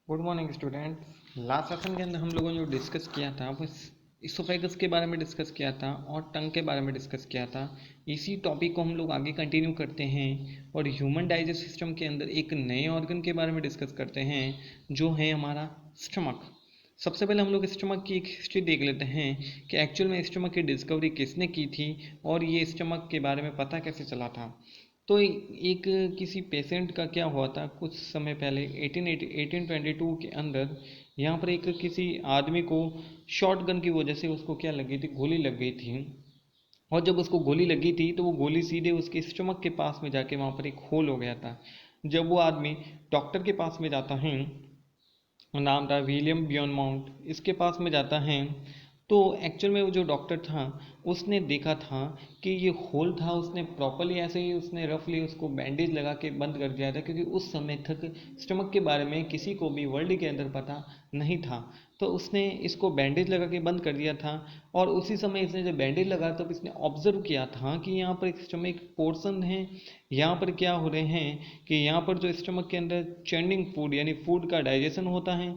Good morning student. Last session के अंदर हम लोगों ने जो डिस्कस किया था वो इसोफेगस के बारे में डिस्कस किया था और टंग के बारे में डिस्कस किया था। इसी टॉपिक को हम लोग आगे कंटिन्यू करते हैं और ह्यूमन डाइजेस्ट सिस्टम के अंदर एक नए ऑर्गन के बारे में डिस्कस करते हैं जो है हमारा स्टमक। सबसे पहले हम लोग स्टमक की एक हिस्ट्री देख लेते हैं कि एक्चुअल में स्टमक की डिस्कवरी किसने की थी और ये स्टमक के बारे में पता कैसे चला था। तो एक किसी पेशेंट का क्या हुआ था कुछ समय पहले 1822 के अंदर। यहाँ पर एक किसी आदमी को शॉट गन की वजह से उसको क्या लगी थी, गोली लग गई थी। और जब उसको गोली लगी थी तो वो गोली सीधे उसके स्टमक के पास में जाके वहाँ पर एक होल हो गया था। जब वो आदमी डॉक्टर के पास में जाता है, नाम था विलियम बियॉनमाउंट, इसके पास में जाता है, तो एक्चुअल में वो जो डॉक्टर था उसने देखा था कि ये होल था। उसने प्रॉपरली ऐसे ही उसने रफली उसको बैंडेज लगा के बंद कर दिया था क्योंकि उस समय तक स्टमक के बारे में किसी को भी वर्ल्ड के अंदर पता नहीं था। तो उसने इसको बैंडेज लगा के बंद कर दिया था और उसी समय इसने जब बैंडेज लगाया तब इसने ऑब्जर्व किया था कि यहाँ पर एक स्टमक पोर्शन है। यहाँ पर क्या हो रहे हैं कि यहाँ पर जो स्टमक के अंदर चर्निंग फूड यानी फूड का डाइजेशन होता है।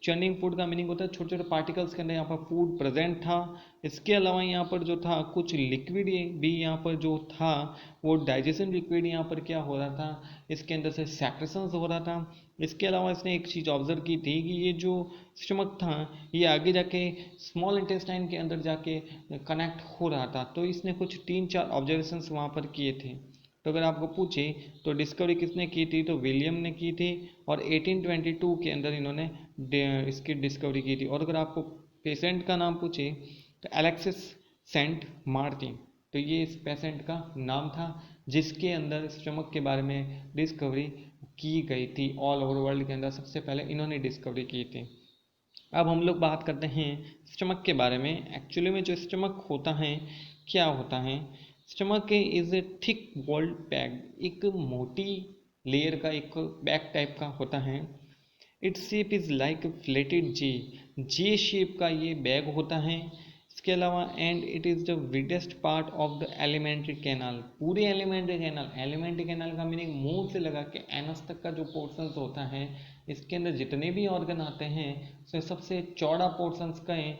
चर्निंग फूड का मीनिंग होता है छोटे छोटे पार्टिकल्स के अंदर यहाँ पर फूड प्रेजेंट था। इसके अलावा यहाँ पर जो था कुछ लिक्विड भी यहाँ पर जो था वो डाइजेशन लिक्विड यहाँ पर क्या हो रहा था, इसके अंदर से सेक्रेशंस हो रहा था। इसके अलावा इसने एक चीज़ ऑब्जर्व की थी कि ये जो स्टमक था ये आगे जाके स्मॉल इंटेस्टाइन के अंदर जाके कनेक्ट हो रहा था। तो इसने कुछ 3-4 ऑब्जर्वेशंस वहाँ पर किए थे। तो अगर आपको पूछे तो डिस्कवरी किसने की थी, तो विलियम ने की थी और 1822 के अंदर इन्होंने इसकी डिस्कवरी की थी। और अगर आपको पेशेंट का नाम पूछे तो एलेक्सिस सेंट मार्टिन, तो ये इस पेशेंट का नाम था जिसके अंदर स्टमक के बारे में डिस्कवरी की गई थी। ऑल ओवर वर्ल्ड के अंदर सबसे पहले इन्होंने डिस्कवरी की थी। अब हम लोग बात करते हैं स्टमक के बारे में। एक्चुअली में जो स्टमक होता है क्या होता है, stomach is a thick walled bag, एक मोटी लेयर का एक बैग टाइप का होता है। Its shape is like flattened J, J shape का ये बैग होता है। इसके अलावा and it is the widest part of the elementary canal, पूरे एलिमेंट्री कैनाल का मीनिंग मुंह से लगा के एनस तक का जो पोर्शन होता है, इसके अंदर जितने भी ऑर्गन आते हैं उसमें सबसे चौड़ा पोर्शन का है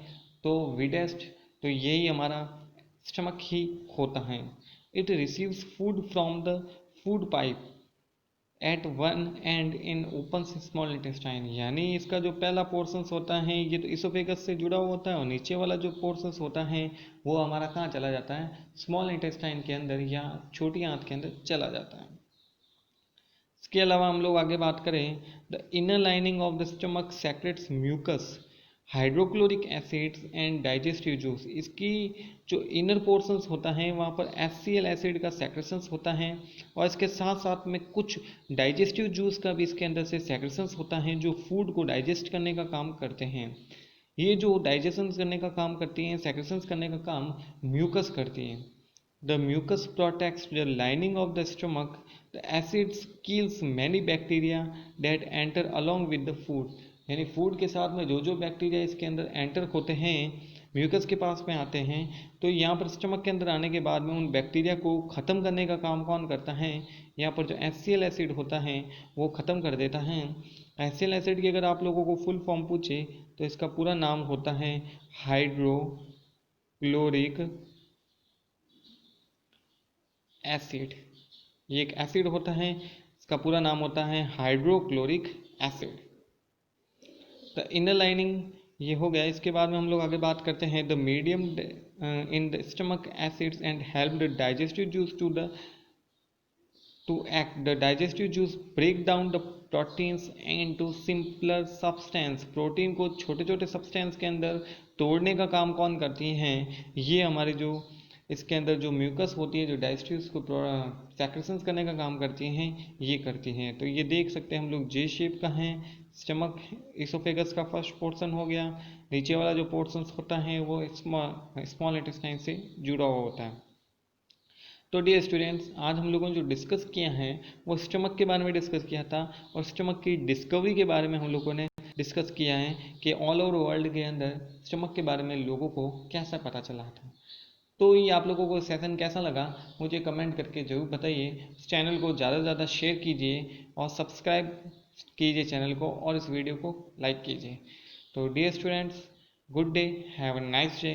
तो विडेस्ट, तो यही हमारा स्टमक ही होता है। It receives food from the food pipe at one end in open small intestine, यानी इसका जो पहला पोर्शन होता है ये तो इसोफेगस से जुड़ा हुआ होता है और नीचे वाला जो पोर्शन होता है वो हमारा कहाँ चला जाता है, स्मॉल इंटेस्टाइन के अंदर या छोटी आंत के अंदर चला जाता है। इसके अलावा हम लोग आगे बात करें, the inner lining of the stomach secretes mucus, hydrochloric acids and digestive juice. इसकी जो इनर पोर्शंस होता है वहाँ पर HCl एसिड का सेक्रेशंस होता है और इसके साथ साथ में कुछ डाइजेस्टिव जूस का भी इसके अंदर से सेक्रेशंस होता है जो फूड को डाइजेस्ट करने का काम करते हैं। ये जो डाइजेशन करने का काम करती हैं, सेक्रेशंस करने का काम म्यूकस करती हैं। The mucus protects the lining of the stomach. The acids kills many bacteria that enter along with the food. यानी फूड के साथ में जो जो बैक्टीरिया इसके अंदर एंटर होते हैं, म्यूकस के पास में आते हैं, तो यहाँ पर स्टमक के अंदर आने के बाद में उन बैक्टीरिया को ख़त्म करने का काम कौन करता है, यहाँ पर जो HCl एसिड होता है वो ख़त्म कर देता है। HCl एसिड की अगर आप लोगों को फुल फॉर्म पूछे तो इसका पूरा नाम होता है हाइड्रोक्लोरिक एसिड। ये एक एसिड होता है, इसका पूरा नाम होता है hydrochloric acid. The inner lining ये हो गया। इसके बाद में हम लोग आगे बात करते हैं the medium in the stomach acids and help the digestive juice to act. The digestive juice break down the proteins into simpler substance, protein को छोटे छोटे सब्सटेंस के अंदर तोड़ने का काम कौन करती हैं, ये हमारे जो इसके अंदर जो म्यूकस होती है जो डाइजेस्टिव को सेक्रेशंस करने का काम करती हैं ये करती हैं। तो ये देख सकते हैं हम लोग जे शेप का है स्टमक, इसोफेगस का फर्स्ट पोर्शन हो गया। नीचे वाला जो पोर्शन होता है वो स्मॉल इंटेस्टाइन से जुड़ा हुआ होता है। तो डियर स्टूडेंट्स, आज हम लोगों ने जो डिस्कस किया है वो स्टमक के बारे में डिस्कस किया था और स्टमक की डिस्कवरी के बारे में हम लोगों ने डिस्कस किया है कि ऑल ओवर वर्ल्ड के अंदर स्टमक के बारे में लोगों को कैसा पता चला था। तो ये आप लोगों को सेशन कैसा लगा मुझे कमेंट करके ज़रूर बताइए। इस चैनल को ज़्यादा से ज़्यादा शेयर कीजिए और सब्सक्राइब कीजिए चैनल को और इस वीडियो को लाइक कीजिए। तो dear students, good day, have a nice day.